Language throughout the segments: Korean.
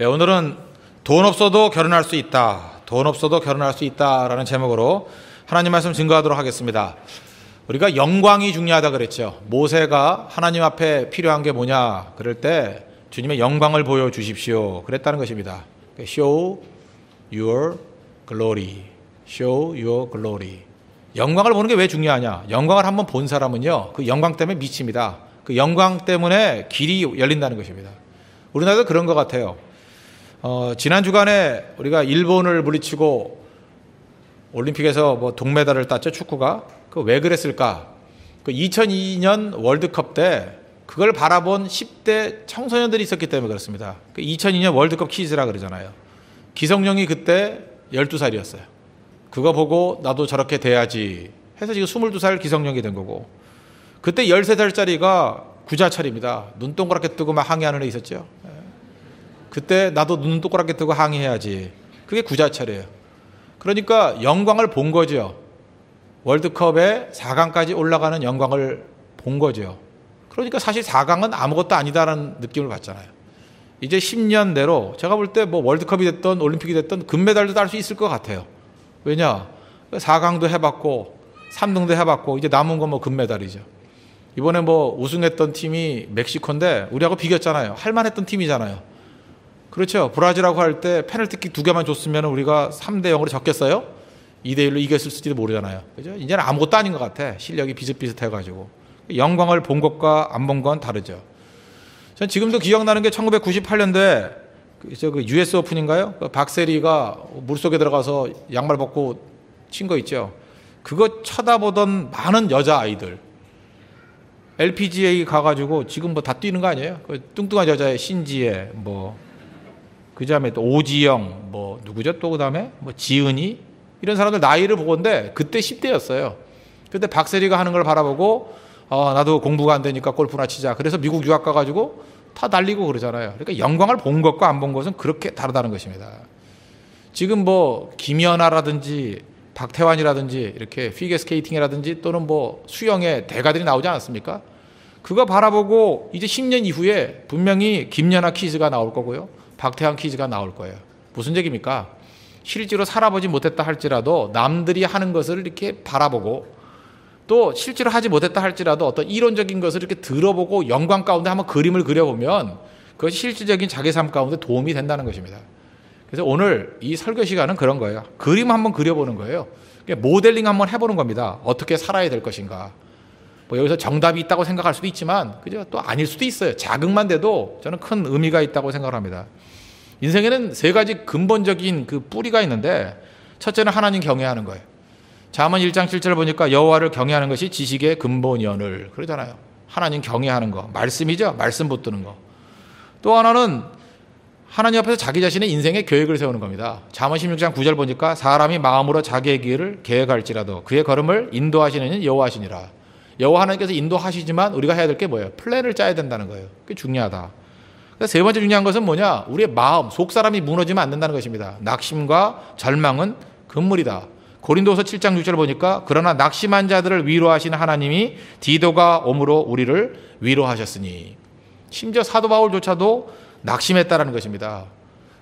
네, 오늘은 돈 없어도 결혼할 수 있다. 돈 없어도 결혼할 수 있다라는 제목으로 하나님 말씀 증거하도록 하겠습니다. 우리가 영광이 중요하다 그랬죠. 모세가 하나님 앞에 필요한 게 뭐냐 그럴 때 주님의 영광을 보여주십시오 그랬다는 것입니다. Show your glory. Show your glory. 영광을 보는 게 왜 중요하냐. 영광을 한번 본 사람은요, 그 영광 때문에 미칩니다. 그 영광 때문에 길이 열린다는 것입니다. 우리나라도 그런 것 같아요. 지난 주간에 우리가 일본을 물리치고 올림픽에서 뭐 동메달을 땄죠, 축구가. 그 왜 그랬을까? 그 2002년 월드컵 때 그걸 바라본 10대 청소년들이 있었기 때문에 그렇습니다. 그 2002년 월드컵 키즈라 그러잖아요. 기성용이 그때 12살이었어요. 그거 보고 나도 저렇게 돼야지 해서 지금 22살 기성용이 된 거고, 그때 13살짜리가 구자철입니다. 눈 동그랗게 뜨고 막 항의하는 애 있었죠. 그때 나도 눈 동그랗게 뜨고 항의해야지. 그게 구자철이에요. 그러니까 영광을 본 거죠. 월드컵에 4강까지 올라가는 영광을 본 거죠. 그러니까 사실 4강은 아무것도 아니다라는 느낌을 받잖아요. 이제 10년 내로 제가 볼 때 뭐 월드컵이 됐던 올림픽이 됐던 금메달도 딸 수 있을 것 같아요. 왜냐? 4강도 해봤고 3등도 해봤고 이제 남은 건 뭐 금메달이죠. 이번에 뭐 우승했던 팀이 멕시코인데 우리하고 비겼잖아요. 할만했던 팀이잖아요. 그렇죠. 브라질하고 할 때 페널티킥 2개만 줬으면 우리가 3대0으로 졌겠어요? 2대1로 이겼을지도 모르잖아요. 그죠? 이제는 아무것도 아닌 것 같아. 실력이 비슷비슷해가지고. 영광을 본 것과 안 본 건 다르죠. 전 지금도 기억나는 게 1998년도에 그 US 오픈인가요? 그 박세리가 물속에 들어가서 양말 벗고 친 거 있죠. 그거 쳐다보던 많은 여자아이들. LPGA 가가지고 지금 뭐 다 뛰는 거 아니에요? 그 뚱뚱한 여자의 신지혜, 뭐, 그 다음에 또 오지영, 뭐, 누구죠? 또 그 다음에 뭐 지은이? 이런 사람들 나이를 보건데 그때 10대였어요. 그때 박세리가 하는 걸 바라보고, 나도 공부가 안 되니까 골프나 치자. 그래서 미국 유학 가가지고 다 날리고 그러잖아요. 그러니까 영광을 본 것과 안 본 것은 그렇게 다르다는 것입니다. 지금 뭐, 김연아라든지 박태환이라든지 이렇게 피겨스케이팅이라든지 또는 뭐 수영의 대가들이 나오지 않았습니까? 그거 바라보고 이제 10년 이후에 분명히 김연아 퀴즈가 나올 거고요. 박태환 퀴즈가 나올 거예요. 무슨 얘기입니까? 실제로 살아보지 못했다 할지라도 남들이 하는 것을 이렇게 바라보고 또 실제로 하지 못했다 할지라도 어떤 이론적인 것을 이렇게 들어보고 영광 가운데 한번 그림을 그려보면 그것이 실질적인 자기 삶 가운데 도움이 된다는 것입니다. 그래서 오늘 이 설교 시간은 그런 거예요. 그림 한번 그려보는 거예요. 모델링 한번 해보는 겁니다. 어떻게 살아야 될 것인가. 뭐 여기서 정답이 있다고 생각할 수도 있지만 그죠? 또 아닐 수도 있어요. 자극만 돼도 저는 큰 의미가 있다고 생각을 합니다. 인생에는 3가지 근본적인 그 뿌리가 있는데 첫째는 하나님 경외하는 거예요. 잠언 1장 7절 보니까 여호와를 경외하는 것이 지식의 근본이오늘 그러잖아요. 하나님 경외하는 거. 말씀이죠. 말씀 붙드는 거. 또 하나는 하나님 앞에서 자기 자신의 인생의 계획을 세우는 겁니다. 잠언 16장 9절 보니까 사람이 마음으로 자기의 길을 계획할지라도 그의 걸음을 인도하시는 이는 여호와시니라. 여호와 하나님께서 인도하시지만 우리가 해야 될 게 뭐예요? 플랜을 짜야 된다는 거예요. 그게 중요하다. 그래서 3번째 중요한 것은 뭐냐? 우리의 마음, 속사람이 무너지면 안 된다는 것입니다. 낙심과 절망은 금물이다. 고린도서 7장 6절 보니까 그러나 낙심한 자들을 위로하시는 하나님이 디도가 오므로 우리를 위로하셨으니. 심지어 사도 바울조차도 낙심했다라는 것입니다.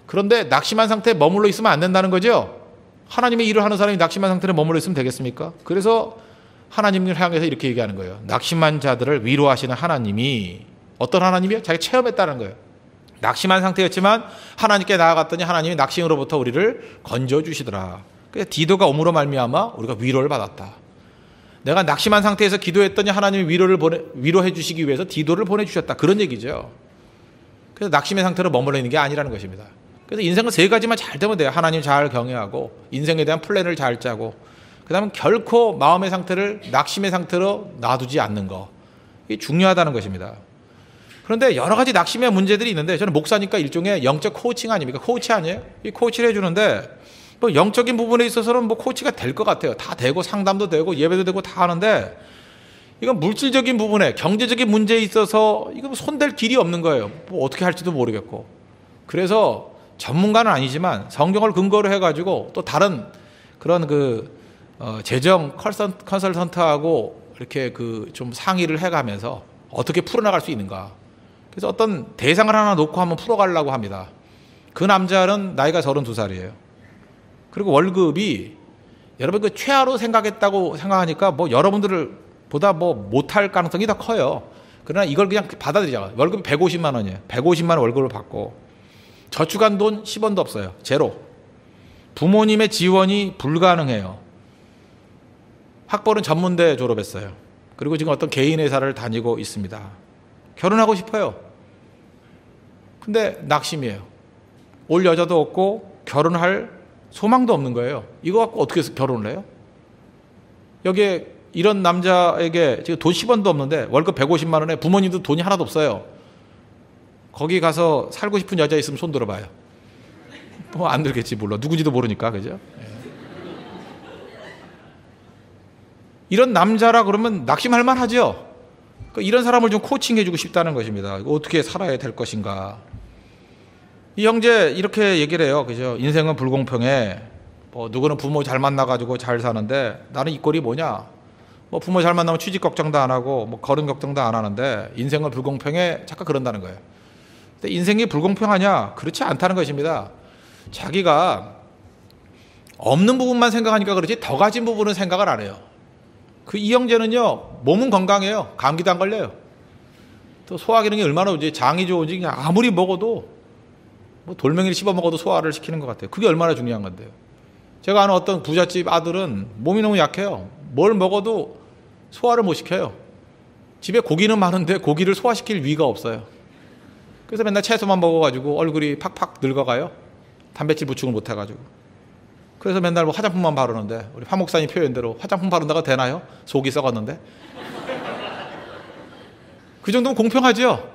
그런데 낙심한 상태에 머물러 있으면 안 된다는 거죠. 하나님의 일을 하는 사람이 낙심한 상태에 머물러 있으면 되겠습니까? 그래서 하나님을 향해서 이렇게 얘기하는 거예요. 낙심한 자들을 위로하시는 하나님이 어떤 하나님이요? 자기가 체험했다는 거예요. 낙심한 상태였지만 하나님께 나아갔더니 하나님이 낙심으로부터 우리를 건져주시더라. 그래서 디도가 오므로 말미암아 우리가 위로를 받았다. 내가 낙심한 상태에서 기도했더니 하나님이 위로해 주시기 위해서 디도를 보내주셨다. 그런 얘기죠. 그래서 낙심의 상태로 머물러 있는 게 아니라는 것입니다. 그래서 인생은 3가지만 잘 되면 돼요. 하나님 잘 경외하고 인생에 대한 플랜을 잘 짜고 그 다음에 결코 마음의 상태를 낙심의 상태로 놔두지 않는 거. 이게 중요하다는 것입니다. 그런데 여러 가지 낙심의 문제들이 있는데 저는 목사니까 일종의 영적 코칭 아닙니까? 코치 아니에요? 이 코치를 해주는데 뭐 영적인 부분에 있어서는 뭐 코치가 될 것 같아요. 다 되고 상담도 되고 예배도 되고 다 하는데 이건 물질적인 부분에 경제적인 문제에 있어서 이거 손댈 길이 없는 거예요. 뭐 어떻게 할지도 모르겠고. 그래서 전문가는 아니지만 성경을 근거로 해가지고 또 다른 그런 재정 컨설턴트하고 이렇게 좀 상의를 해가면서 어떻게 풀어나갈 수 있는가. 그래서 어떤 대상을 하나 놓고 한번 풀어가려고 합니다. 그 남자는 나이가 32살이에요. 그리고 월급이 여러분 그 최하로 생각했다고 생각하니까 뭐 여러분들을 보다 뭐 못할 가능성이 더 커요. 그러나 이걸 그냥 받아들이자. 월급이 150만 원이에요. 150만 원 월급을 받고 저축한 돈 10원도 없어요. 제로. 부모님의 지원이 불가능해요. 학벌은 전문대 졸업했어요. 그리고 지금 어떤 개인 회사를 다니고 있습니다. 결혼하고 싶어요. 근데 낙심이에요. 올 여자도 없고 결혼할 소망도 없는 거예요. 이거 갖고 어떻게 결혼을 해요? 여기에 이런 남자에게 지금 돈 10원도 없는데 월급 150만 원에 부모님도 돈이 하나도 없어요. 거기 가서 살고 싶은 여자 있으면 손 들어봐요. 뭐 안 들겠지 물론. 누군지도 모르니까. 그죠? 이런 남자라 그러면 낙심할 만하죠. 그러니까 이런 사람을 좀 코칭해주고 싶다는 것입니다. 어떻게 살아야 될 것인가. 이 형제 이렇게 얘기를 해요. 그죠? 인생은 불공평해. 뭐 누구는 부모 잘 만나가지고 잘 사는데 나는 이 꼴이 뭐냐. 뭐 부모 잘 만나면 취직 걱정도 안 하고 뭐 거른 걱정도 안 하는데 인생은 불공평해. 잠깐 그런다는 거예요. 근데 인생이 불공평하냐? 그렇지 않다는 것입니다. 자기가 없는 부분만 생각하니까 그렇지 더 가진 부분은 생각을 안 해요. 그 이 형제는요, 몸은 건강해요. 감기도 안 걸려요. 또 소화 기능이 얼마나 좋은지, 장이 좋은지 그냥 아무리 먹어도 뭐 돌멩이를 씹어 먹어도 소화를 시키는 것 같아요. 그게 얼마나 중요한 건데요. 제가 아는 어떤 부잣집 아들은 몸이 너무 약해요. 뭘 먹어도 소화를 못 시켜요. 집에 고기는 많은데 고기를 소화시킬 위가 없어요. 그래서 맨날 채소만 먹어가지고 얼굴이 팍팍 늙어가요. 단백질 보충을 못 해가지고. 그래서 맨날 뭐 화장품만 바르는데 우리 화 목사님 표현대로 화장품 바른다가 되나요? 속이 썩었는데. 그 정도면 공평하죠.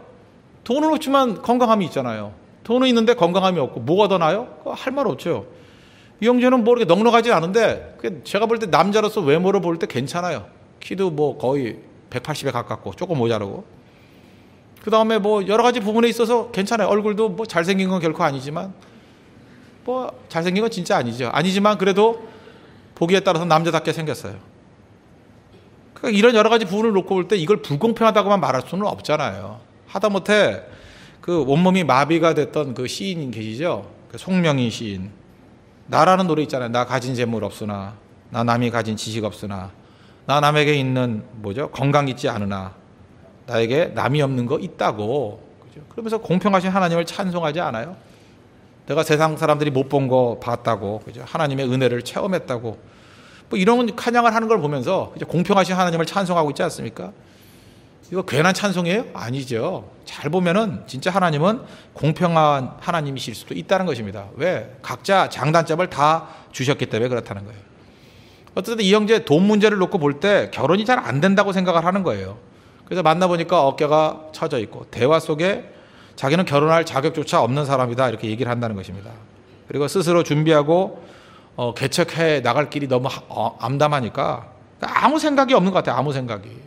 돈은 없지만 건강함이 있잖아요. 돈은 있는데 건강함이 없고 뭐가 더 나아요? 할 말 없죠. 이 형제는 뭐 이렇게 넉넉하지 않은데 제가 볼 때 남자로서 외모를 볼 때 괜찮아요. 키도 뭐 거의 180에 가깝고 조금 모자르고. 그 다음에 뭐 여러 가지 부분에 있어서 괜찮아요. 얼굴도 뭐 잘생긴 건 결코 아니지만 뭐 잘생긴 건 진짜 아니죠. 아니지만 그래도 보기에 따라서 남자답게 생겼어요. 그러니까 이런 여러 가지 부분을 놓고 볼 때 이걸 불공평하다고만 말할 수는 없잖아요. 하다못해 그 온몸이 마비가 됐던 그 시인 계시죠? 그 송명희 시인. 나라는 노래 있잖아요. 나 가진 재물 없으나, 나 남이 가진 지식 없으나, 나 남에게 있는 뭐죠? 건강 있지 않으나, 나에게 남이 없는 거 있다고. 그죠? 그러면서 공평하신 하나님을 찬송하지 않아요? 내가 세상 사람들이 못 본 거 봤다고, 그죠? 하나님의 은혜를 체험했다고, 뭐 이런 찬양을 하는 걸 보면서 그죠? 공평하신 하나님을 찬송하고 있지 않습니까? 이거 괜한 찬송이에요? 아니죠. 잘 보면은 진짜 하나님은 공평한 하나님이실 수도 있다는 것입니다. 왜? 각자 장단점을 다 주셨기 때문에 그렇다는 거예요. 어쨌든 이 형제 돈 문제를 놓고 볼 때 결혼이 잘 안 된다고 생각을 하는 거예요. 그래서 만나보니까 어깨가 처져 있고 대화 속에 자기는 결혼할 자격조차 없는 사람이다 이렇게 얘기를 한다는 것입니다. 그리고 스스로 준비하고 개척해 나갈 길이 너무 암담하니까 아무 생각이 없는 것 같아요. 아무 생각이.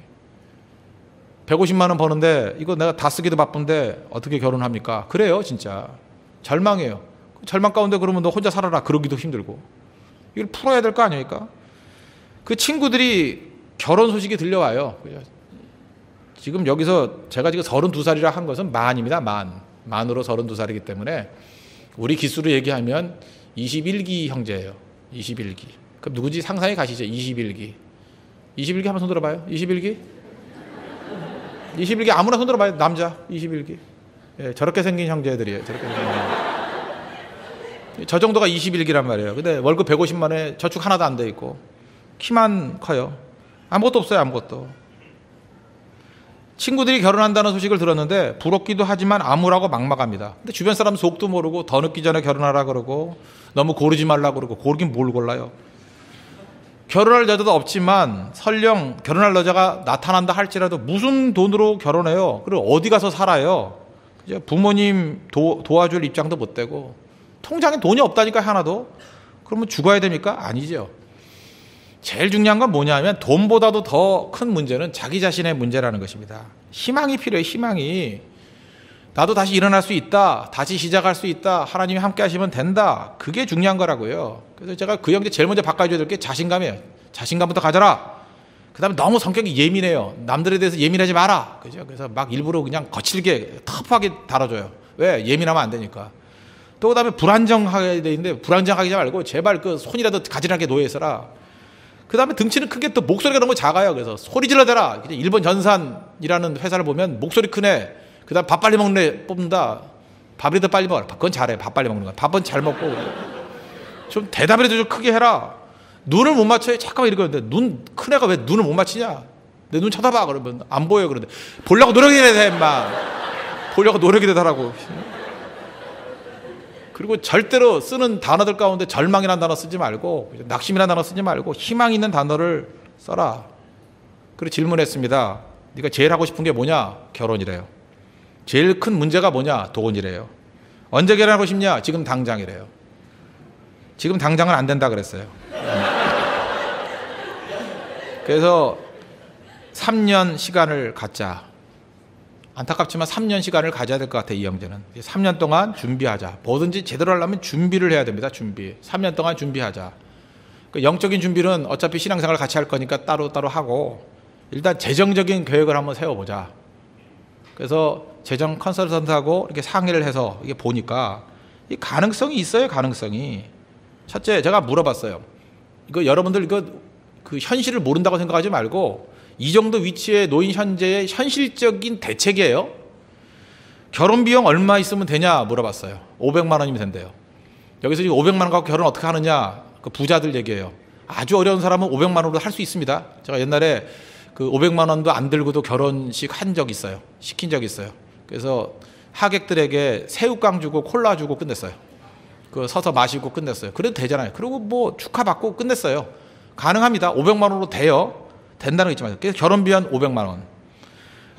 150만 원 버는데 이거 내가 다 쓰기도 바쁜데 어떻게 결혼합니까? 그래요 진짜. 절망해요. 절망 가운데 그러면 너 혼자 살아라 그러기도 힘들고. 이걸 풀어야 될 거 아닙니까? 그 친구들이 결혼 소식이 들려와요. 지금 여기서 제가 지금 32살이라 한 것은 만입니다. 만으로 32살이기 때문에 우리 기수로 얘기하면 21기 형제예요. 21기. 그럼 누구지 상상이 가시죠? 21기. 21기 한번 손 들어봐요. 21기. 21기 아무나 손 들어봐요. 남자 21기. 예, 저렇게 생긴 형제들이에요. 저렇게 생긴 형제. 저 정도가 21기란 말이에요. 근데 월급 150만 원에 저축 하나도 안 돼 있고 키만 커요. 아무것도 없어요. 아무것도. 친구들이 결혼한다는 소식을 들었는데 부럽기도 하지만 암울하고 막막합니다. 근데 주변 사람 속도 모르고 더 늦기 전에 결혼하라 그러고 너무 고르지 말라 그러고 고르긴 뭘 골라요. 결혼할 여자도 없지만 설령 결혼할 여자가 나타난다 할지라도 무슨 돈으로 결혼해요? 그리고 어디 가서 살아요? 부모님 도와줄 입장도 못 되고 통장에 돈이 없다니까 하나도. 그러면 죽어야 됩니까? 아니죠. 제일 중요한 건 뭐냐면 돈보다도 더 큰 문제는 자기 자신의 문제라는 것입니다. 희망이 필요해요. 희망이. 나도 다시 일어날 수 있다. 다시 시작할 수 있다. 하나님이 함께 하시면 된다. 그게 중요한 거라고요. 그래서 제가 그 형제 제일 먼저 바꿔줘야 될 게 자신감이에요. 자신감부터 가져라. 그 다음에 너무 성격이 예민해요. 남들에 대해서 예민하지 마라. 그죠? 그래서 막 일부러 그냥 거칠게 터프하게 다뤄줘요. 왜? 예민하면 안 되니까. 또 그다음에 불안정하게 돼 있는데 불안정하지 말고 제발 그 손이라도 가지런하게 놓여 있어라. 그다음에 등치는 큰 게 또 목소리가 너무 작아요. 그래서 소리 질러대라. 일본 전산이라는 회사를 보면 목소리 크네. 그다음 밥 빨리 먹는 애 뽑는다. 밥이라도 빨리 먹어라. 그건 잘해. 밥 빨리 먹는 거야. 밥은 잘 먹고 좀 대답이라도 좀 크게 해라. 눈을 못 맞춰요. 잠깐만 이러는데 눈 큰 애가 왜 눈을 못 맞추냐? 내 눈 쳐다봐. 그러면 안 보여. 그러는데 보려고 노력이 돼, 임마. 보려고 노력이 되더라고. 그리고 절대로 쓰는 단어들 가운데 절망이라는 단어 쓰지 말고 낙심이라는 단어 쓰지 말고 희망 있는 단어를 써라. 그리고 질문했습니다. 네가 제일 하고 싶은 게 뭐냐? 결혼이래요. 제일 큰 문제가 뭐냐? 돈이래요. 언제 결혼하고 싶냐? 지금 당장이래요. 지금 당장은 안 된다 그랬어요. 그래서 3년 시간을 갖자. 안타깝지만 3년 시간을 가져야 될 것 같아, 이 형제는. 3년 동안 준비하자. 뭐든지 제대로 하려면 준비를 해야 됩니다. 준비. 3년 동안 준비하자. 그 영적인 준비는 어차피 신앙생활을 같이 할 거니까 따로따로 하고 일단 재정적인 계획을 한번 세워보자. 그래서 재정 컨설턴트하고 이렇게 상의를 해서 이게 보니까 이 가능성이 있어요. 가능성이. 첫째, 제가 물어봤어요. 이거 여러분들 이거 그 현실을 모른다고 생각하지 말고 이 정도 위치에 놓인 현재의 현실적인 대책이에요. 결혼 비용 얼마 있으면 되냐 물어봤어요. 500만 원이면 된대요. 여기서 지금 500만 원 갖고 결혼 어떻게 하느냐? 그 부자들 얘기예요. 아주 어려운 사람은 500만 원으로 할 수 있습니다. 제가 옛날에 그 500만 원도 안 들고도 결혼식 한 적 있어요. 시킨 적 있어요. 그래서 하객들에게 새우깡 주고 콜라 주고 끝냈어요. 그 서서 마시고 끝냈어요. 그래도 되잖아요. 그리고 뭐 축하받고 끝냈어요. 가능합니다. 500만 원으로 돼요. 된다는 거 있지만 그래서 결혼비 한 500만 원.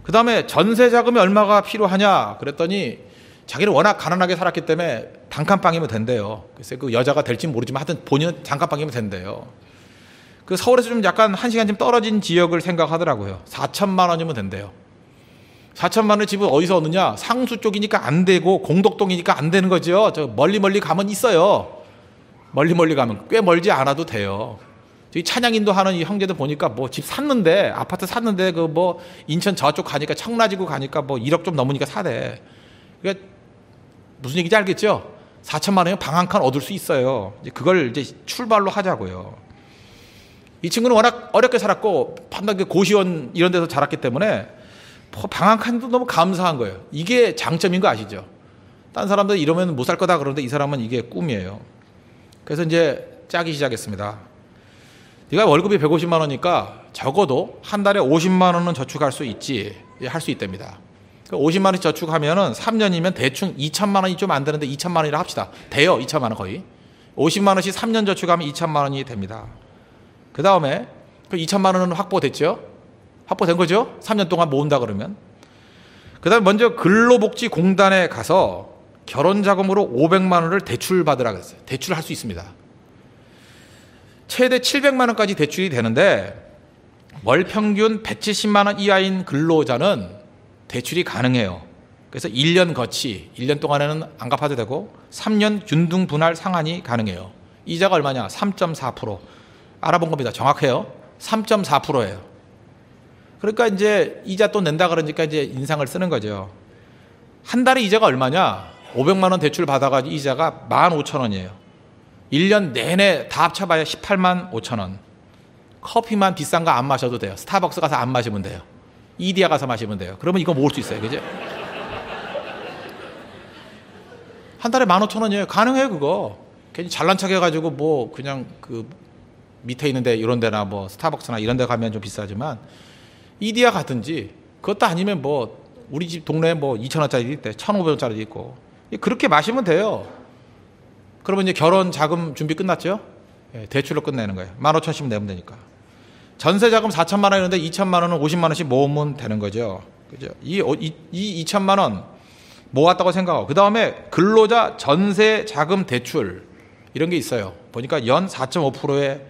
그 다음에 전세 자금이 얼마가 필요하냐 그랬더니 자기는 워낙 가난하게 살았기 때문에 단칸방이면 된대요. 글쎄 그 여자가 될지 모르지만 하여튼 본인은 단칸방이면 된대요. 그 서울에서 좀 약간 1시간 좀 떨어진 지역을 생각하더라고요. 4천만 원이면 된대요. 4천만 원의 집은 어디서 얻느냐? 상수 쪽이니까 안 되고 공덕동이니까 안 되는 거죠. 저 멀리 가면 있어요. 멀리 가면 꽤 멀지 않아도 돼요. 저기 찬양인도 하는 이 형제들 보니까 뭐 집 샀는데 아파트 샀는데 그 뭐 인천 저쪽 가니까 청라지구 가니까 뭐 1억 좀 넘으니까 사대. 그러니까 무슨 얘기인지 알겠죠? 4천만 원이면 방 한 칸 얻을 수 있어요. 이제 그걸 이제 출발로 하자고요. 이 친구는 워낙 어렵게 살았고 판단 고시원 이런 데서 자랐기 때문에 방 한 칸도 너무 감사한 거예요. 이게 장점인 거 아시죠? 딴 사람들 이러면 못 살 거다 그러는데 이 사람은 이게 꿈이에요. 그래서 이제 짜기 시작했습니다. 네가 월급이 150만 원이니까 적어도 한 달에 50만 원은 저축할 수 있지. 할 수 있답니다. 50만 원씩 저축하면은 3년이면 대충 2천만 원이 좀 안 되는데 2천만 원이라 합시다. 돼요. 2천만 원 거의. 50만 원씩 3년 저축하면 2천만 원이 됩니다. 그 다음에 그 2천만 원은 확보됐죠? 확보된 거죠? 3년 동안 모은다 그러면. 그 다음에 먼저 근로복지공단에 가서 결혼자금으로 500만 원을 대출받으라 그랬어요. 대출할 수 있습니다. 최대 700만 원까지 대출이 되는데 월 평균 170만 원 이하인 근로자는 대출이 가능해요. 그래서 1년 거치, 1년 동안에는 안 갚아도 되고 3년 균등 분할 상환이 가능해요. 이자가 얼마냐? 3.4%. 알아본 겁니다. 정확해요. 3.4%예요. 그러니까 이제 이자 또 낸다 그러니까 이제 인상을 쓰는 거죠. 한 달에 이자가 얼마냐? 500만 원 대출 받아가지고 이자가 15,000원이에요. 1년 내내 다 합쳐봐야 18만 5천 원. 커피만 비싼 거 안 마셔도 돼요. 스타벅스 가서 안 마시면 돼요. 이디야 가서 마시면 돼요. 그러면 이거 모을 수 있어요. 그죠? 한 달에 15,000원이에요. 가능해요, 그거. 괜히 잘난 척 해가지고 뭐 그냥 그 밑에 있는데 이런 데나 뭐 스타벅스나 이런 데 가면 좀 비싸지만 이디야 가든지 그것도 아니면 뭐 우리 집 동네에 뭐 2,000원짜리 있대. 1,500원짜리 있고. 그렇게 마시면 돼요. 그러면 이제 결혼 자금 준비 끝났죠? 대출로 끝내는 거예요. 15,000원씩 내면 되니까. 전세 자금 4천만 원이었는데 2천만 원은 50만 원씩 모으면 되는 거죠. 그죠? 이 2천만 원 모았다고 생각하고 그 다음에 근로자 전세 자금 대출 이런 게 있어요. 보니까 연 4.5%에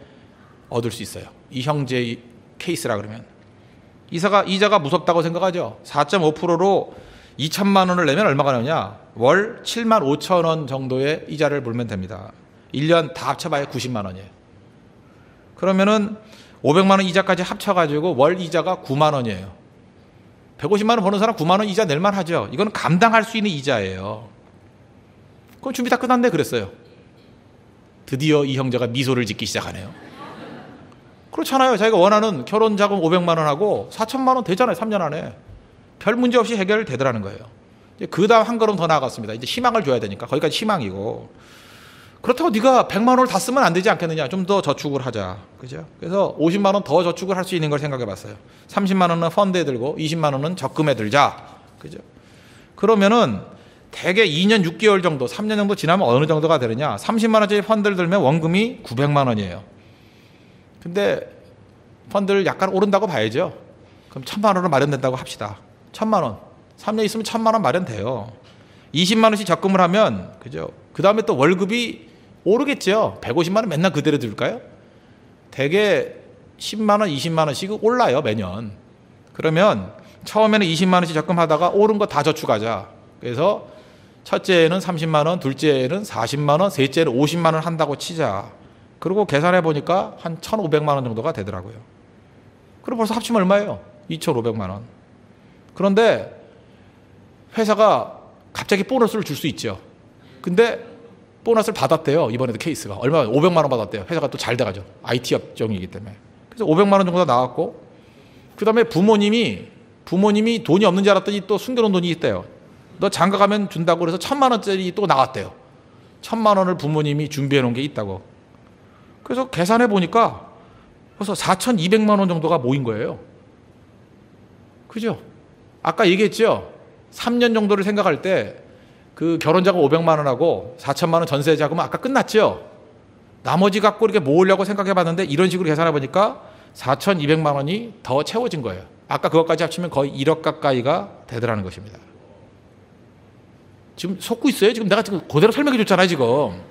얻을 수 있어요. 이 형제의 케이스라 그러면. 이자가 무섭다고 생각하죠. 4.5%로 2천만 원을 내면 얼마가 나오냐? 월 7만 5천 원 정도의 이자를 물면 됩니다. 1년 다 합쳐봐야 90만 원이에요. 그러면은 500만 원 이자까지 합쳐가지고 월 이자가 9만 원이에요. 150만 원 버는 사람 9만 원 이자 낼만 하죠. 이건 감당할 수 있는 이자예요. 그럼 준비 다 끝났네 그랬어요. 드디어 이 형제가 미소를 짓기 시작하네요. 그렇잖아요. 자기가 원하는 결혼 자금 500만 원하고 4천만 원 되잖아요. 3년 안에. 별 문제 없이 해결되더라는 거예요. 그 다음 한 걸음 더 나아갔습니다. 이제 희망을 줘야 되니까. 거기까지 희망이고. 그렇다고 네가 100만 원을 다 쓰면 안 되지 않겠느냐. 좀 더 저축을 하자. 그죠? 그래서 50만 원 더 저축을 할 수 있는 걸 생각해 봤어요. 30만 원은 펀드에 들고 20만 원은 적금에 들자. 그죠? 그러면은 대개 2년 6개월 정도, 3년 정도 지나면 어느 정도가 되느냐. 30만 원짜리 펀드를 들면 원금이 900만 원이에요. 근데 펀드를 약간 오른다고 봐야죠. 그럼 1000만 원으로 마련된다고 합시다. 1000만 원. 3년 있으면 1000만 원 마련돼요. 20만 원씩 적금을 하면, 그죠? 그 다음에 또 월급이 오르겠죠. 150만 원 맨날 그대로 들까요? 대개 10만 원, 20만 원씩 올라요, 매년. 그러면 처음에는 20만 원씩 적금하다가 오른 거 다 저축하자. 그래서 첫째에는 30만 원, 둘째에는 40만 원, 셋째는 50만 원 한다고 치자. 그리고 계산해 보니까 한 1,500만 원 정도가 되더라고요. 그럼 벌써 합치면 얼마예요? 2,500만 원. 그런데 회사가 갑자기 보너스를 줄 수 있죠. 근데 보너스를 받았대요. 이번에도 케이스가. 얼마? 500만 원 받았대요. 회사가 또 잘 돼가죠. IT 업종이기 때문에. 그래서 500만 원 정도 나왔고, 그 다음에 부모님이 돈이 없는 줄 알았더니 또 숨겨놓은 돈이 있대요. 너 장가 가면 준다고 그래서 1,000만 원짜리 또 나왔대요. 1,000만 원을 부모님이 준비해 놓은 게 있다고. 그래서 계산해 보니까 벌써 4,200만 원 정도가 모인 거예요. 그죠? 아까 얘기했죠? 3년 정도를 생각할 때 그 결혼자금 500만 원하고 4천만 원 전세 자금은 아까 끝났죠? 나머지 갖고 이렇게 모으려고 생각해 봤는데 이런 식으로 계산해 보니까 4,200만 원이 더 채워진 거예요. 아까 그것까지 합치면 거의 1억 가까이가 되더라는 것입니다. 지금 속고 있어요? 지금 내가 지금 그대로 설명해 줬잖아요, 지금.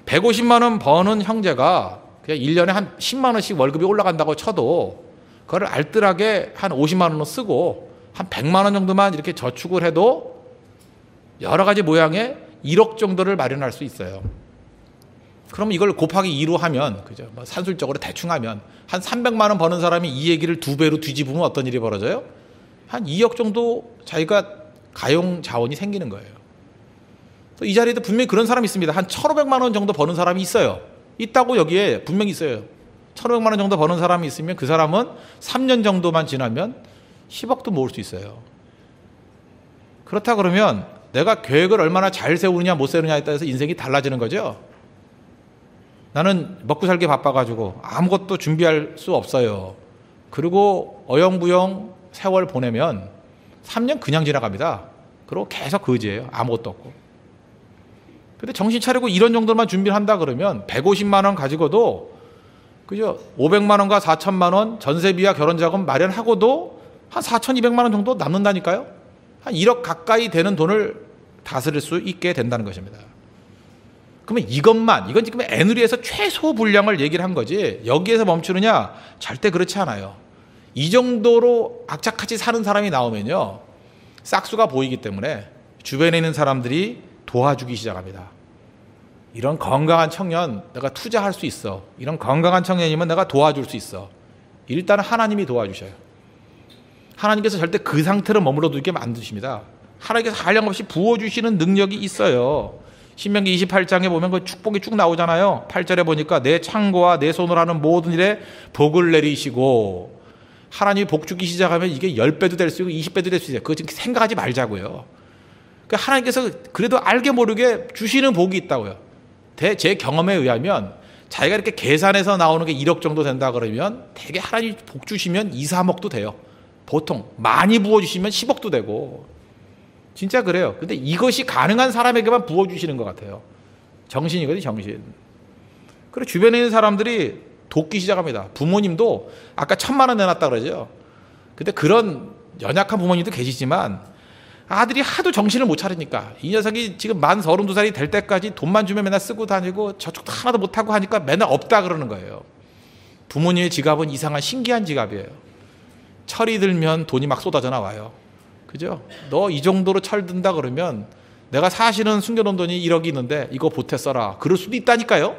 150만 원 버는 형제가 그냥 1년에 한 10만 원씩 월급이 올라간다고 쳐도 그거를 알뜰하게 한 50만 원으로 쓰고 한 100만 원 정도만 이렇게 저축을 해도 여러 가지 모양의 1억 정도를 마련할 수 있어요. 그럼 이걸 곱하기 2로 하면, 그죠? 뭐 산술적으로 대충 하면 한 300만 원 버는 사람이 이 얘기를 2배로 뒤집으면 어떤 일이 벌어져요? 한 2억 정도 자기가 가용 자원이 생기는 거예요. 이 자리에도 분명히 그런 사람이 있습니다. 한 1,500만 원 정도 버는 사람이 있어요. 있다고 여기에 분명히 있어요. 1,500만 원 정도 버는 사람이 있으면 그 사람은 3년 정도만 지나면 10억도 모을 수 있어요. 그렇다 그러면 내가 계획을 얼마나 잘 세우느냐 못 세우느냐에 따라서 인생이 달라지는 거죠. 나는 먹고 살기 바빠가지고 아무것도 준비할 수 없어요. 그리고 어영부영 세월 보내면 3년 그냥 지나갑니다. 그리고 계속 거지예요. 아무것도 없고. 근데 정신 차리고 이런 정도만 준비를 한다 그러면 150만 원 가지고도, 그죠? 500만 원과 4천만 원 전세비와 결혼자금 마련하고도 한 4,200만 원 정도 남는다니까요. 한 1억 가까이 되는 돈을 다스릴 수 있게 된다는 것입니다. 그러면 이건 지금 애누리에서 최소 분량을 얘기를 한 거지 여기에서 멈추느냐? 절대 그렇지 않아요. 이 정도로 악착같이 사는 사람이 나오면요, 싹수가 보이기 때문에 주변에 있는 사람들이 도와주기 시작합니다. 이런 건강한 청년 내가 투자할 수 있어. 이런 건강한 청년이면 내가 도와줄 수 있어. 일단 하나님이 도와주셔요. 하나님께서 절대 그 상태로 머물러 두게 만드십니다. 하나님께서 한량없이 부어주시는 능력이 있어요. 신명기 28장에 보면 그 축복이 쭉 나오잖아요. 8절에 보니까 내 창고와 내 손으로 하는 모든 일에 복을 내리시고, 하나님이 복 주기 시작하면 이게 10배도 될 수 있고 20배도 될 수 있어요. 그거 지금 생각하지 말자고요. 그러니까 하나님께서 그래도 알게 모르게 주시는 복이 있다고요. 제 경험에 의하면 자기가 이렇게 계산해서 나오는 게 1억 정도 된다 그러면 되게 하나님이 복 주시면 2, 3억도 돼요. 보통 많이 부어주시면 10억도 되고. 진짜 그래요. 근데 이것이 가능한 사람에게만 부어주시는 것 같아요. 정신이거든요, 정신. 그리고 주변에 있는 사람들이 돕기 시작합니다. 부모님도 아까 1,000만 원 내놨다 그러죠. 근데 그런 연약한 부모님도 계시지만 아들이 하도 정신을 못 차리니까, 이 녀석이 지금 만 32살이 될 때까지 돈만 주면 맨날 쓰고 다니고 저축도 하나도 못하고 하니까 맨날 없다 그러는 거예요. 부모님의 지갑은 이상한 신기한 지갑이에요. 철이 들면 돈이 막 쏟아져 나와요. 그죠? 너 이 정도로 철든다 그러면 내가 사실은 숨겨놓은 돈이 1억이 있는데 이거 보태 써라. 그럴 수도 있다니까요.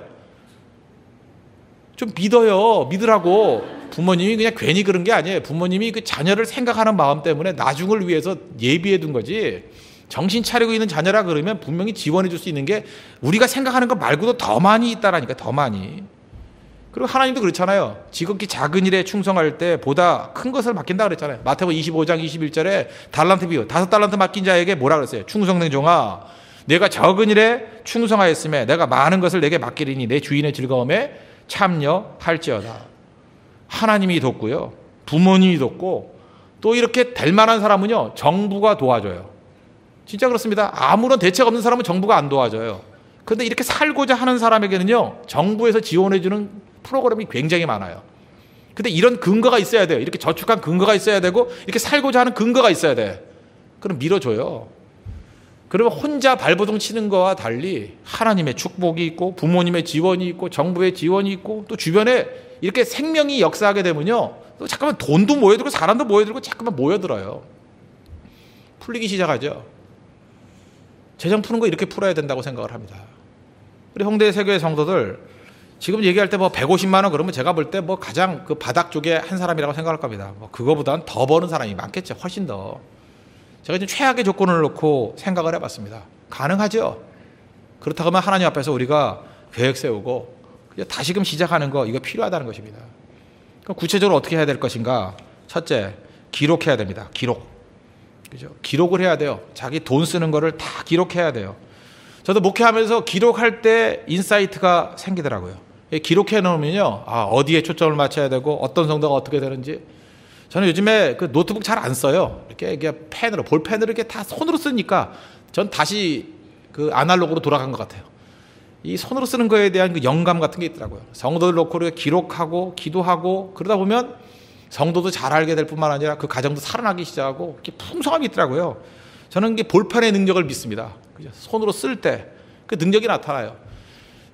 좀 믿으라고. 부모님이 그냥 괜히 그런 게 아니에요. 부모님이 그 자녀를 생각하는 마음 때문에 나중을 위해서 예비해 둔 거지. 정신 차리고 있는 자녀라 그러면 분명히 지원해 줄 수 있는 게 우리가 생각하는 것 말고도 더 많이 있다라니까, 더 많이. 그리고 하나님도 그렇잖아요. 지극히 작은 일에 충성할 때 보다 큰 것을 맡긴다 그랬잖아요. 마태복음 25장 21절에 달란트 비유, 5달란트 맡긴 자에게 뭐라 그랬어요? 충성된 종아, 내가 적은 일에 충성하였음에 내가 많은 것을 내게 맡기리니 내 주인의 즐거움에 참여할지어다. 하나님이 돕고요, 부모님이 돕고, 또 이렇게 될 만한 사람은요, 정부가 도와줘요. 진짜 그렇습니다. 아무런 대책 없는 사람은 정부가 안 도와줘요. 그런데 이렇게 살고자 하는 사람에게는요, 정부에서 지원해주는 프로그램이 굉장히 많아요. 근데 이런 근거가 있어야 돼요. 이렇게 저축한 근거가 있어야 되고, 이렇게 살고자 하는 근거가 있어야 돼. 그럼 밀어줘요. 그러면 혼자 발버둥 치는 거와 달리 하나님의 축복이 있고, 부모님의 지원이 있고, 정부의 지원이 있고, 또 주변에 이렇게 생명이 역사하게 되면요, 또 잠깐만 돈도 모여들고 사람도 모여들고 잠깐만 모여들어요. 풀리기 시작하죠. 재정 푸는 거 이렇게 풀어야 된다고 생각을 합니다. 우리 홍대 세교회 성도들 지금 얘기할 때 뭐 150만 원 그러면 제가 볼 때 뭐 가장 그 바닥 쪽에 한 사람이라고 생각할 겁니다. 뭐 그거보다는 더 버는 사람이 많겠죠. 훨씬 더. 제가 지금 최악의 조건을 놓고 생각을 해봤습니다. 가능하죠. 그렇다고 하면 하나님 앞에서 우리가 계획 세우고 다시금 시작하는 거, 이거 필요하다는 것입니다. 그럼 구체적으로 어떻게 해야 될 것인가? 첫째, 기록해야 됩니다. 기록. 그죠? 기록을 해야 돼요. 자기 돈 쓰는 거를 다 기록해야 돼요. 저도 목회하면서 기록할 때 인사이트가 생기더라고요. 기록해 놓으면요, 어디에 초점을 맞춰야 되고 어떤 성도가 어떻게 되는지. 저는 요즘에 그 노트북 잘 안 써요. 이렇게 펜으로, 볼펜으로 이렇게 다 손으로 쓰니까 전 다시 그 아날로그로 돌아간 것 같아요. 이 손으로 쓰는 거에 대한 그 영감 같은 게 있더라고요. 성도들 놓고 기록하고 기도하고 그러다 보면 성도도 잘 알게 될 뿐만 아니라 그 가정도 살아나기 시작하고 이렇게 풍성함이 있더라고요. 저는 이게 볼펜의 능력을 믿습니다. 손으로 쓸 때 그 능력이 나타나요.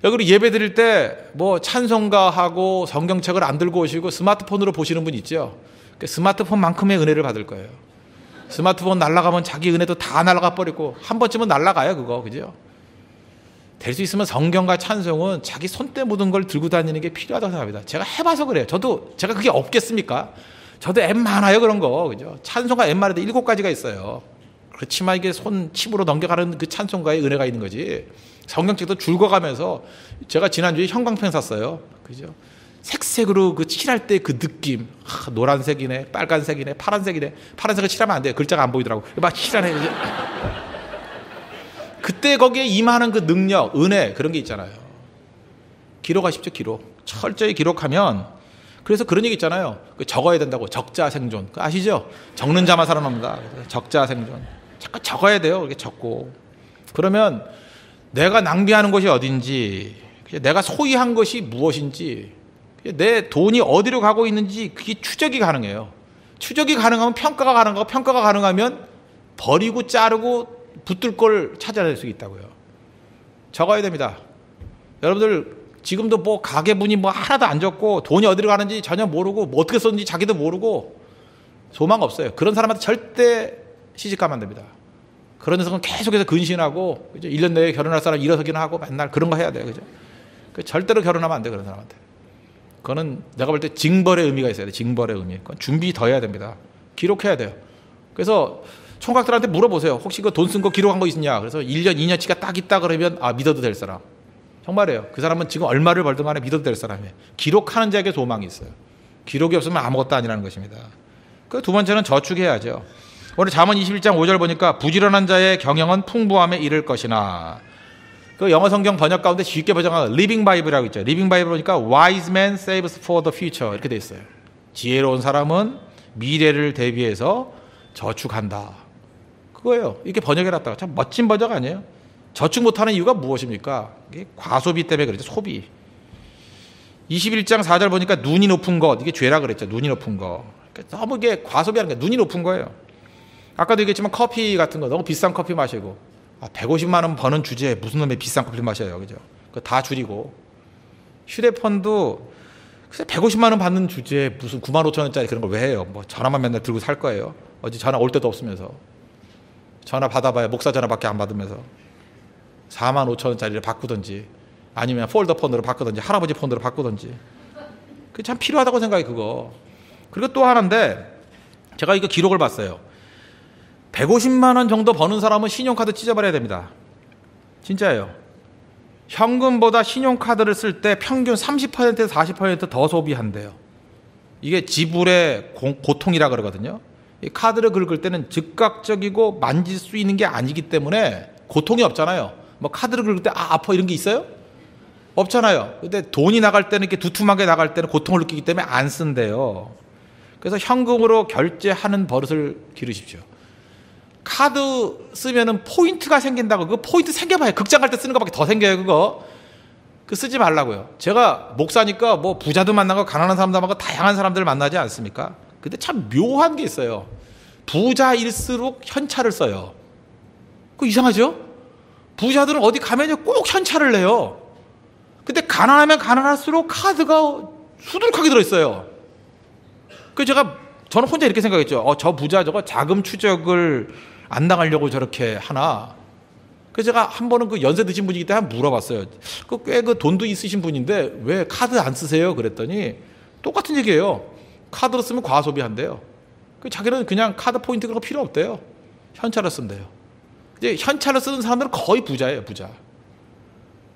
여기 예배 드릴 때 뭐 찬송가하고 성경책을 안 들고 오시고 스마트폰으로 보시는 분 있죠. 스마트폰만큼의 은혜를 받을 거예요. 스마트폰 날아가면 자기 은혜도 다 날아가 버리고 한 번쯤은 날아가요, 그거. 그죠? 될 수 있으면 성경과 찬송은 자기 손때 묻은 걸 들고 다니는 게 필요하다고 생각합니다. 제가 해봐서 그래요. 제가 그게 없겠습니까? 저도 앱 많아요, 그런 거. 그죠? 찬송가 앱만 해도 7가지가 있어요. 그렇지만 이게 손 칩으로 넘겨가는 그 찬송가의 은혜가 있는 거지. 성경책도 줄거가면서 제가 지난주에 형광펜 샀어요. 그죠? 색색으로 그 칠할 때 그 느낌. 노란색이네, 빨간색이네, 파란색이네. 파란색을 칠하면 안 돼요. 글자가 안 보이더라고. 막 칠하네. 그때 거기에 임하는 그 능력, 은혜, 그런 게 있잖아요. 기록하십시오, 기록. 철저히 기록하면, 그래서 그런 얘기 있잖아요. 적어야 된다고. 적자 생존. 아시죠? 적는 자만 살아납니다. 적자 생존. 잠깐 적어야 돼요. 이렇게 적고. 그러면 내가 낭비하는 것이 어딘지, 내가 소유한 것이 무엇인지, 내 돈이 어디로 가고 있는지 그게 추적이 가능해요. 추적이 가능하면 평가가 가능하고, 평가가 가능하면 버리고 자르고 붙들 걸 찾아낼 수 있다고요. 적어야 됩니다. 여러분들 지금도 뭐 가계분이 뭐 하나도 안 적고 돈이 어디로 가는지 전혀 모르고 뭐 어떻게 썼는지 자기도 모르고 소망 없어요. 그런 사람한테 절대 시집가면 안 됩니다. 그런 녀석은 계속해서 근신하고, 그죠? 1년 내에 결혼할 사람 일어서기나 하고 맨날 그런 거 해야 돼요. 그죠? 절대로 결혼하면 안 돼요, 그런 사람한테. 그거는 내가 볼 때 징벌의 의미가 있어야 돼. 징벌의 의미. 그건 준비 더 해야 됩니다. 기록해야 돼요. 그래서 총각들한테 물어보세요. 혹시 그 돈 쓴 거 기록한 거 있냐? 그래서 1년, 2년치가 딱 있다 그러면 믿어도 될 사람. 정말이에요. 그 사람은 지금 얼마를 벌든 간에 믿어도 될 사람이에요. 기록하는 자에게 소망이 있어요. 기록이 없으면 아무것도 아니라는 것입니다. 그 두 번째는 저축해야죠. 오늘 잠언 21장 5절 보니까 부지런한 자의 경영은 풍부함에 이를 것이나, 그 영어 성경 번역 가운데 쉽게 번역한 리빙 바이블이라고 있죠. 리빙 바이블 보니까 wise man saves for the future 이렇게 돼 있어요. 지혜로운 사람은 미래를 대비해서 저축한다. 그거예요. 이렇게 번역해놨다가 참 멋진 번역 아니에요? 저축 못하는 이유가 무엇입니까? 이게 과소비 때문에 그렇죠. 소비. 21장 4절 보니까 눈이 높은 것, 이게 죄라 그랬죠. 눈이 높은 거. 그러니까 너무 이게 과소비하는 게 눈이 높은 거예요. 아까도 얘기했지만 커피 같은 거 너무 비싼 커피 마시고 150만 원 버는 주제에 무슨 놈의 비싼 커피를 마셔요. 그죠? 그거 다 줄이고, 휴대폰도 150만 원 받는 주제에 무슨 9만 5천 원짜리 그런 걸 왜 해요? 뭐 전화만 맨날 들고 살 거예요. 어제 전화 올 때도 없으면서. 전화 받아봐야 목사 전화밖에 안 받으면서 4만 5천 원짜리를 바꾸든지 아니면 폴더폰으로 바꾸든지 할아버지 폰으로 바꾸든지. 그게 참 필요하다고 생각해, 그거. 그리고 또 하나인데 제가 이거 기록을 봤어요. 150만 원 정도 버는 사람은 신용카드 찢어버려야 됩니다. 진짜예요. 현금보다 신용카드를 쓸 때 평균 30%에서 40% 더 소비한대요. 이게 지불의 고통이라 그러거든요. 이 카드를 긁을 때는 즉각적이고 만질 수 있는 게 아니기 때문에 고통이 없잖아요. 뭐 카드를 긁을 때 아파 이런 게 있어요? 없잖아요. 근데 돈이 나갈 때는 이렇게 두툼하게 나갈 때는 고통을 느끼기 때문에 안 쓴대요. 그래서 현금으로 결제하는 버릇을 기르십시오. 카드 쓰면은 포인트가 생긴다고. 그 포인트 생겨봐요. 극장 갈 때 쓰는 것밖에 더 생겨요. 그거 그 쓰지 말라고요. 제가 목사니까 뭐 부자도 만나고 가난한 사람도 만나고 다양한 사람들을 만나지 않습니까? 근데 참 묘한 게 있어요. 부자일수록 현찰을 써요. 그거 이상하죠? 부자들은 어디 가면 꼭 현찰을 내요. 근데 가난하면 가난할수록 카드가 수두룩하게 들어있어요. 그래서 저는 혼자 이렇게 생각했죠. 저 부자 저거 자금 추적을 안 당하려고 저렇게 하나. 그래서 제가 한 번은 그 연세 드신 분이기 때문에 한번 물어봤어요. 꽤 돈도 있으신 분인데 왜 카드 안 쓰세요? 그랬더니 똑같은 얘기예요. 카드로 쓰면 과소비한대요. 자기는 그냥 카드 포인트 그런 거 필요 없대요. 현찰을 쓴대요. 이제 현찰을 쓰는 사람들은 거의 부자예요, 부자.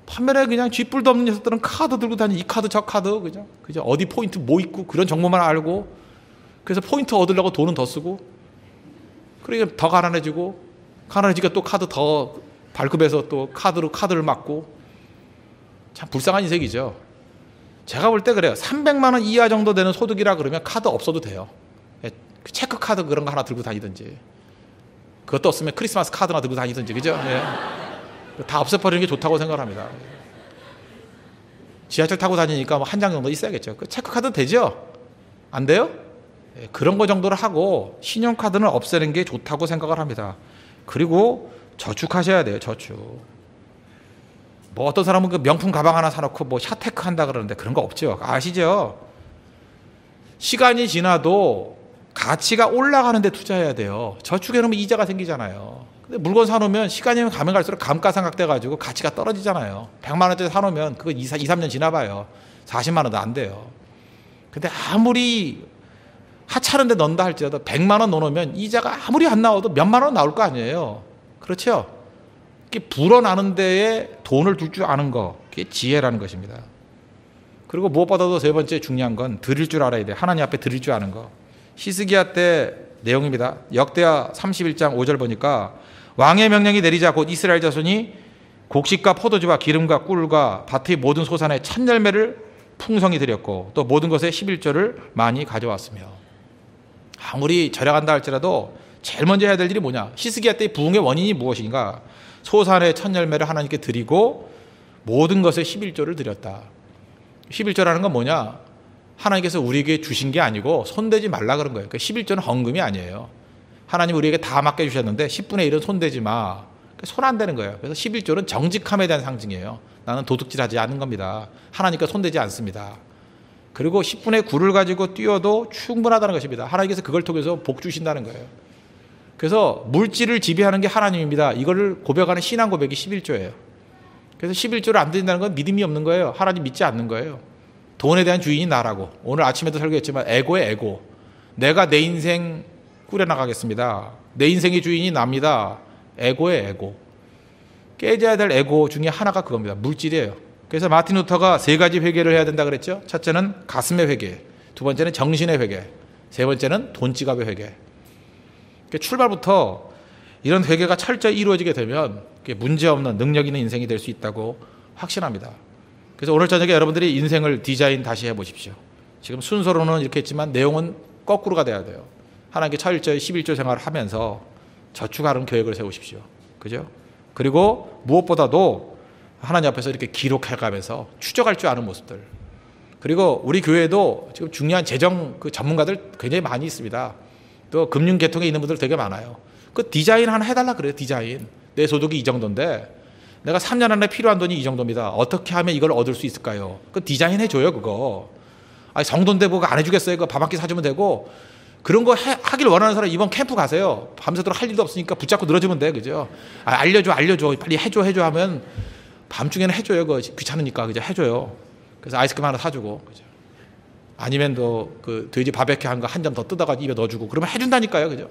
판매에 그냥 쥐뿔도 없는 녀석들은 카드 들고 다니, 이 카드 저 카드 그냥 어디 포인트 뭐 있고 그런 정보만 알고, 그래서 포인트 얻으려고 돈은 더 쓰고, 그러니까 더 가난해지고, 가난해지니까 또 카드 더 발급해서 또 카드를 막고. 참 불쌍한 인생이죠. 제가 볼 때 그래요. 300만 원 이하 정도 되는 소득이라 그러면 카드 없어도 돼요. 체크 카드 그런 거 하나 들고 다니든지, 그것도 없으면 크리스마스 카드나 들고 다니든지, 그죠? 예. 다 없애버리는 게 좋다고 생각합니다. 지하철 타고 다니니까 뭐 한 장 정도 있어야겠죠. 그 체크 카드 되죠? 안 돼요? 예, 그런 거 정도를 하고 신용카드는 없애는 게 좋다고 생각을 합니다. 그리고 저축하셔야 돼요. 저축. 뭐 어떤 사람은 그 명품 가방 하나 사놓고 뭐 샤테크 한다 그러는데 그런 거 없죠. 아시죠? 시간이 지나도 가치가 올라가는 데 투자해야 돼요. 저축해 놓으면 이자가 생기잖아요. 근데 물건 사놓으면 시간이 가면 갈수록 감가상각돼 가지고 가치가 떨어지잖아요. 100만 원짜리 사놓으면 그거 2, 3년 지나봐요. 40만 원도 안 돼요. 근데 아무리 하찮은 데 넣는다 할지라도 100만 원 넣어놓으면 이자가 아무리 안 나와도 몇만 원 나올 거 아니에요. 그렇죠? 불어나는 데에 돈을 둘 줄 아는 거, 그게 지혜라는 것입니다. 그리고 무엇보다도 세 번째 중요한 건 드릴 줄 알아야 돼요. 하나님 앞에 드릴 줄 아는 거. 히스기야 때 내용입니다. 역대하 31장 5절 보니까 왕의 명령이 내리자 곧 이스라엘 자손이 곡식과 포도주와 기름과 꿀과 밭의 모든 소산의 첫 열매를 풍성히 드렸고 또 모든 것의 11조를 많이 가져왔으며. 아무리 절약한다 할지라도 제일 먼저 해야 될 일이 뭐냐? 히스기야 때의 부흥의 원인이 무엇인가? 소산의 첫 열매를 하나님께 드리고 모든 것의 11조를 드렸다. 11조라는 건 뭐냐? 하나님께서 우리에게 주신 게 아니고 손대지 말라 그런 거예요. 그러니까 11조는 헌금이 아니에요. 하나님 우리에게 다 맡겨주셨는데 10분의 1은 손대지 마. 손 안 대는 거예요. 그래서 11조는 정직함에 대한 상징이에요. 나는 도둑질하지 않는 겁니다. 하나님께 손대지 않습니다. 그리고 10분의 9를 가지고 뛰어도 충분하다는 것입니다. 하나님께서 그걸 통해서 복 주신다는 거예요. 그래서 물질을 지배하는 게 하나님입니다. 이거를 고백하는 신앙 고백이 11조예요. 그래서 11조를 안 드린다는 건 믿음이 없는 거예요. 하나님 믿지 않는 거예요. 돈에 대한 주인이 나라고. 오늘 아침에도 설교했지만 에고의 에고. 내가 내 인생 꾸려나가겠습니다. 내 인생의 주인이 납니다. 에고의 에고. 깨져야 될 에고 중에 하나가 그겁니다. 물질이에요. 그래서 마틴 루터가 세 가지 회개를 해야 된다 그랬죠. 첫째는 가슴의 회개, 두 번째는 정신의 회개, 세 번째는 돈지갑의 회개. 출발부터 이런 회개가 철저히 이루어지게 되면 문제없는 능력 있는 인생이 될 수 있다고 확신합니다. 그래서 오늘 저녁에 여러분들이 인생을 디자인 다시 해보십시오. 지금 순서로는 이렇게 했지만 내용은 거꾸로가 돼야 돼요. 하나님께 철저히 11조 생활을 하면서 저축하는 계획을 세우십시오. 그죠? 그리고 무엇보다도 하나님 앞에서 이렇게 기록해가면서 추적할 줄 아는 모습들. 그리고 우리 교회도 지금 중요한 재정 그 전문가들 굉장히 많이 있습니다. 또 금융 계통에 있는 분들 되게 많아요. 그 디자인 하나 해달라 그래요. 디자인. 내 소득이 이 정도인데 내가 3년 안에 필요한 돈이 이 정도입니다. 어떻게 하면 이걸 얻을 수 있을까요? 그 디자인 해줘요. 그거. 아니 성도인데 뭐가 안 해주겠어요. 그거 밥 한 끼 사주면 되고. 그런 거 하길 원하는 사람 이번 캠프 가세요. 밤새도록 할 일도 없으니까 붙잡고 늘어지면 돼. 그죠? 알려줘. 빨리 해줘 하면 밤중에는 해줘요. 그거 귀찮으니까. 그죠? 해줘요. 그래서 아이스크림 하나 사주고. 그죠? 아니면 그 돼지 바베큐 한 거 한 점 더 뜯어가지고 입에 넣어주고. 그러면 해준다니까요. 그죠?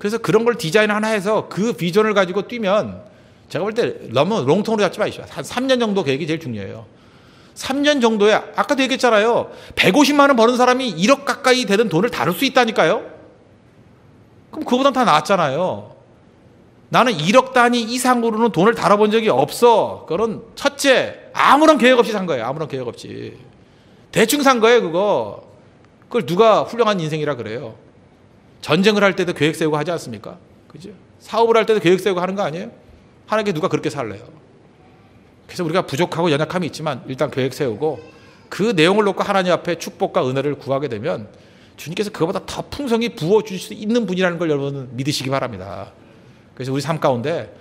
그래서 그런 걸 디자인 하나 해서 그 비전을 가지고 뛰면 제가 볼 때 너무 롱통으로 잡지 마시죠. 한 3년 정도 계획이 제일 중요해요. 3년 정도에 아까도 얘기했잖아요. 150만 원 버는 사람이 1억 가까이 되는 돈을 다룰 수 있다니까요. 그럼 그거보단 다 낫잖아요. 나는 1억 단위 이상으로는 돈을 다뤄본 적이 없어. 그거는 첫째, 아무런 계획 없이 산 거예요. 아무런 계획 없이. 대충 산 거예요, 그거. 그걸 누가 훌륭한 인생이라 그래요. 전쟁을 할 때도 계획 세우고 하지 않습니까? 그죠? 사업을 할 때도 계획 세우고 하는 거 아니에요? 하나님께 누가 그렇게 살래요? 그래서 우리가 부족하고 연약함이 있지만 일단 계획 세우고 그 내용을 놓고 하나님 앞에 축복과 은혜를 구하게 되면 주님께서 그거보다 더 풍성히 부어주실 수 있는 분이라는 걸 여러분 믿으시기 바랍니다. 그래서 우리 삶 가운데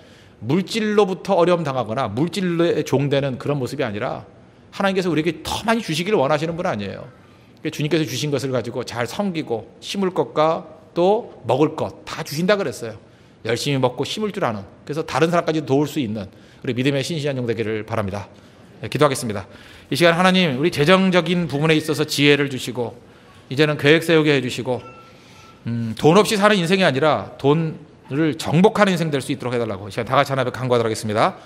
물질로부터 어려움 당하거나 물질에 종되는 그런 모습이 아니라 하나님께서 우리에게 더 많이 주시기를 원하시는 분 아니에요. 주님께서 주신 것을 가지고 잘 섬기고 심을 것과 또 먹을 것 다 주신다 그랬어요. 열심히 먹고 심을 줄 아는, 그래서 다른 사람까지 도울 수 있는 우리 믿음의 신실한 종 되기를 바랍니다. 네, 기도하겠습니다. 이 시간 하나님, 우리 재정적인 부분에 있어서 지혜를 주시고 이제는 계획 세우게 해주시고 돈 없이 사는 인생이 아니라 돈을 정복하는 인생 될 수 있도록 해달라고 이 시간 다 같이 하나님 앞에 간구하도록 하겠습니다.